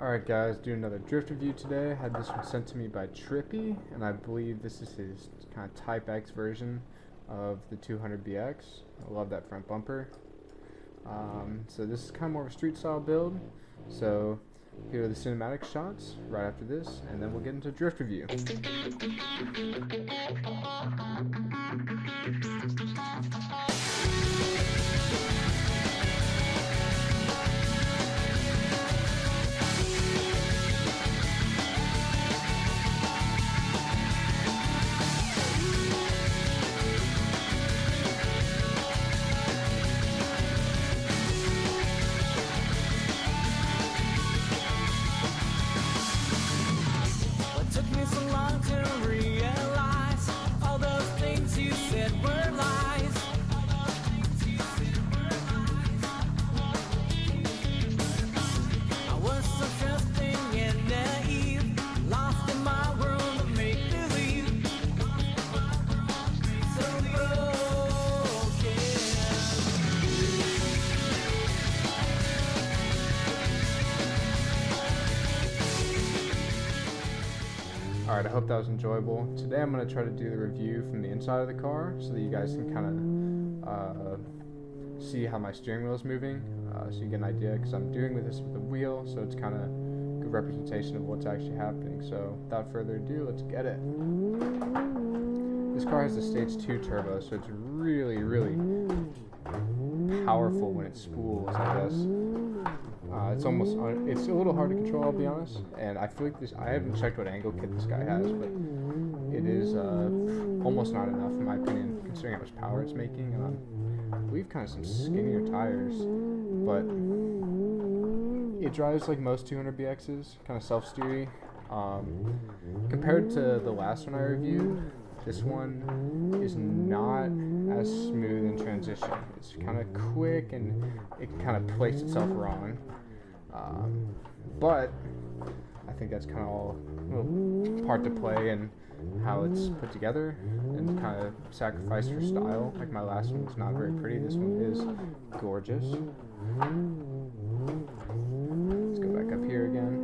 Alright guys, doing another drift review today. I had this one sent to me by Trippie, and I believe this is his kind of Type X version of the 200BX. I love that front bumper. So this is kind of more of a street style build. So here are the cinematic shots right after this, and then we'll get into drift review. Took me so long to realize all those things you said were lies. I was so trusting and naive, lost in my world of make-believe. So broken. Alright, I hope that was enjoyable. Today I'm going to try to do the review from the inside of the car so that you guys can kind of see how my steering wheel is moving, so you get an idea, because I'm doing this with a wheel, so it's kind of a good representation of what's actually happening. So without further ado, let's get it. This car has the stage 2 turbo, so it's really, really powerful when it spools, I guess. It's a little hard to control, I'll be honest, and I feel like I haven't checked what angle kit this guy has, but it is almost not enough in my opinion, considering how much power it's making, and I believe kind of some skinnier tires, but it drives like most 200BXs, kind of self-steery. Compared to the last one I reviewed, this one is not as smooth in transition. It's kind of quick and it kind of placed itself wrong. But I think that's kind of all a little part to play in how it's put together and kind of sacrificed for style. Like my last one was not very pretty. This one is gorgeous. Let's go back up here again.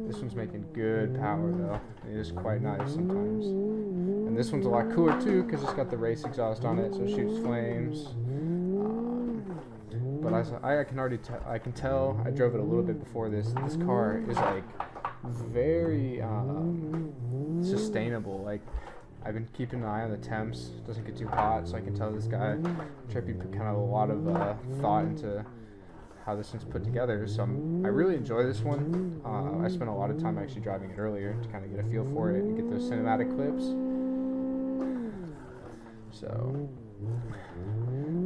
This one's making good power though. It is quite nice sometimes. And this one's a lot cooler too because it's got the race exhaust on it, so it shoots flames. But I can tell, I drove it a little bit before this. This car is like very sustainable. Like I've been keeping an eye on the temps. It doesn't get too hot, so I can tell this guy Trippie put kind of a lot of thought into how this one's put together. So I really enjoy this one. I spent a lot of time actually driving it earlier to kind of get a feel for it and get those cinematic clips. So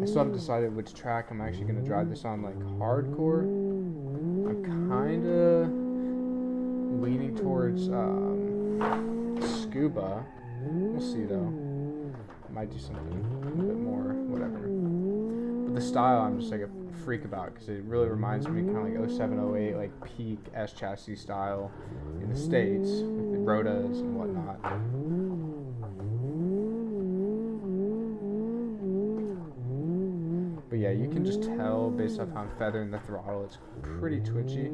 I still haven't decided which track I'm actually going to drive this on, like hardcore. I'm kind of leaning towards scuba. We'll see though. I might do something a bit more, whatever. But the style I'm just like a freak about because it really reminds me kind of like 07, 08, like peak S chassis style in the States with the rotas and whatnot. But yeah, you can just tell based off how I'm feathering the throttle, it's pretty twitchy.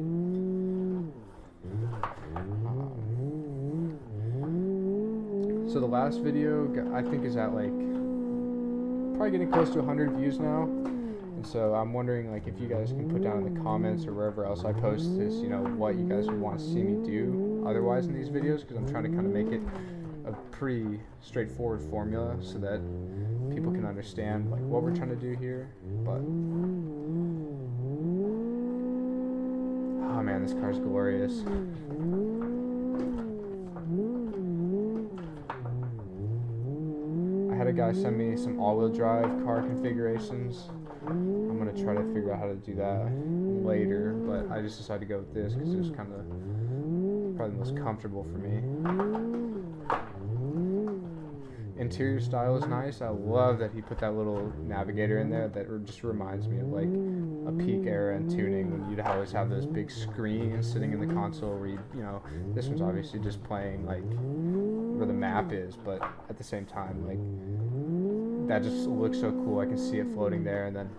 So the last video I think is at like probably getting close to 100 views now. And so I'm wondering like if you guys can put down in the comments or wherever else I post this, you know, what you guys would want to see me do otherwise in these videos, because I'm trying to kind of make it a pretty straightforward formula so that people can understand like what we're trying to do here. But oh man, this car's glorious. I had a guy send me some all-wheel drive car configurations. I'm gonna try to figure out how to do that later, but I just decided to go with this because it was kind of probably the most comfortable for me. Interior style is nice. I love that he put that little navigator in there. That just reminds me of like a peak era in tuning when you'd always have those big screens sitting in the console where you know, this one's obviously just playing like where the map is, but at the same time like that just looks so cool. I can see it floating there, and then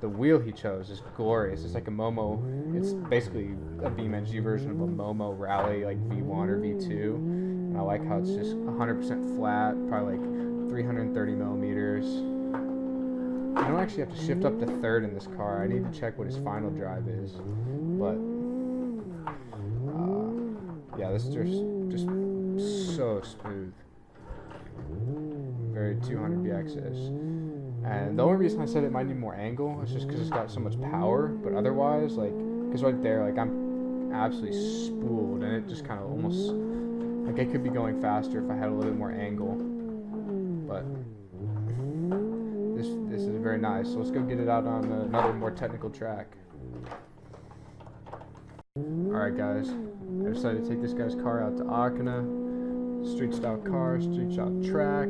the wheel he chose is glorious. It's like a Momo. It's basically a BeamNG version of a Momo Rally, like V1 or V2. And I like how it's just 100% flat, probably like 330 millimeters. I don't actually have to shift up to third in this car. I need to check what his final drive is. But yeah, this is just so smooth. Very 200 BXs. And the only reason I said it might need more angle is just because it's got so much power. But otherwise, like, because right there, like, I'm absolutely spooled, and it just kind of almost, like, it could be going faster if I had a little bit more angle. But this is very nice. So let's go get it out on another more technical track. Alright guys, I decided to take this guy's car out to Akana. Street style car, street style track.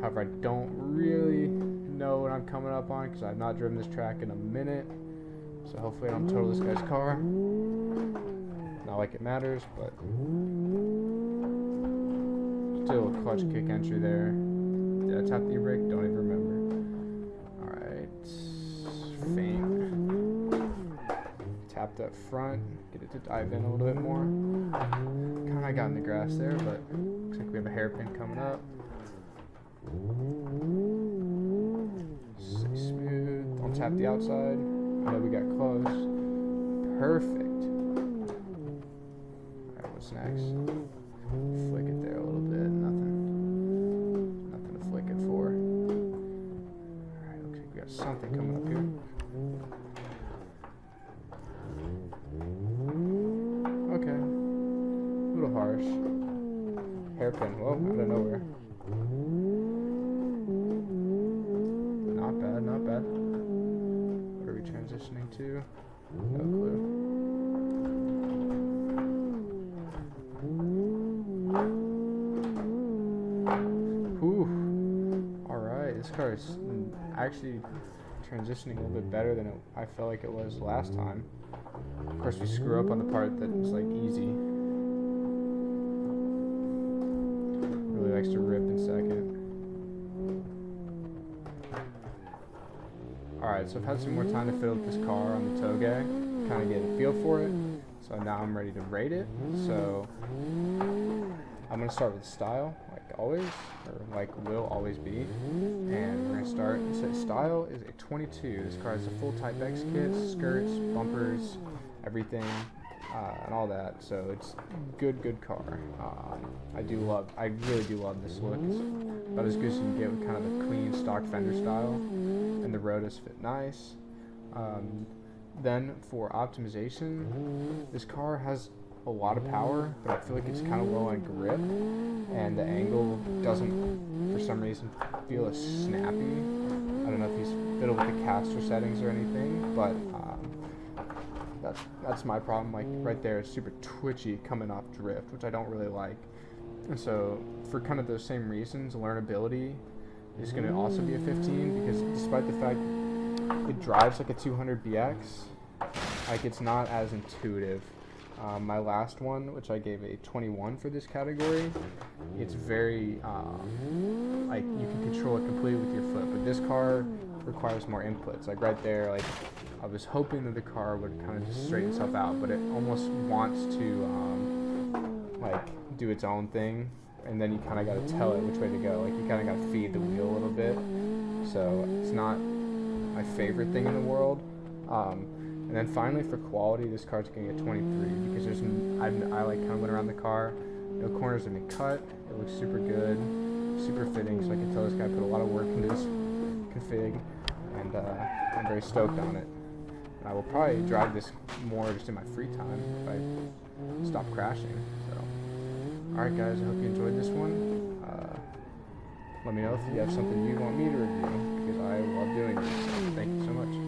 However, I don't really know what I'm coming up on because I've not driven this track in a minute. So hopefully I don't total this guy's car. Not like it matters, but still a clutch kick entry there. Did I tap the e-brake? Don't even remember. Alright. Faint. Tap that front. Get it to dive in a little bit more. Kinda got in the grass there, but looks like we have a hairpin coming up. Smooth. Don't tap the outside. I know we got close. Perfect. Alright, what's next? Flick it there a little bit. Nothing to flick it for. Alright, looks like we got something coming up here. Okay. A little harsh. Hairpin. Whoa, out of nowhere. Not bad, not bad. What are we transitioning to? No clue. Whew. Alright, this car is actually transitioning a little bit better than I felt like it was last time. Of course, we screw up on the part that was like easy. Really likes to rip in second. Alright, so I've had some more time to fiddle with this car on the Touge, kind of get a feel for it. So now I'm ready to rate it. So I'm going to start with style, like always, or like will always be. And we're going to start, so style is a 22. This car has a full Type X kit, skirts, bumpers, everything, and all that. So it's good car. I really do love this look. It's about as good as you can get with kind of a clean stock fender style. And the rotors fit nice. Then for optimization, this car has a lot of power, but I feel like it's kind of low on grip, and the angle doesn't, for some reason, feel as snappy. I don't know if he's fiddled with the caster settings or anything, but that's my problem. Like right there, it's super twitchy coming off drift, which I don't really like. And so for kind of those same reasons, learnability is going to also be a 15, because despite the fact it drives like a 200 BX, like it's not as intuitive. My last one, which I gave a 21 for this category, it's very like you can control it completely with your foot, but this car requires more inputs. Like right there, like I was hoping that the car would kind of just straighten itself out, but it almost wants to like do its own thing, and then you kind of got to tell it which way to go. Like you kind of got to feed the wheel a little bit. So it's not my favorite thing in the world. And then finally for quality, this car's gonna get 23 because there's I like kind of went around the car. No corners have been cut. It looks super good, super fitting. So I can tell this guy put a lot of work into this config, and I'm very stoked on it. And I will probably drive this more just in my free time if I stop crashing. So, alright guys, I hope you enjoyed this one. Let me know if you have something you want me to review, because I love doing this. So thank you so much.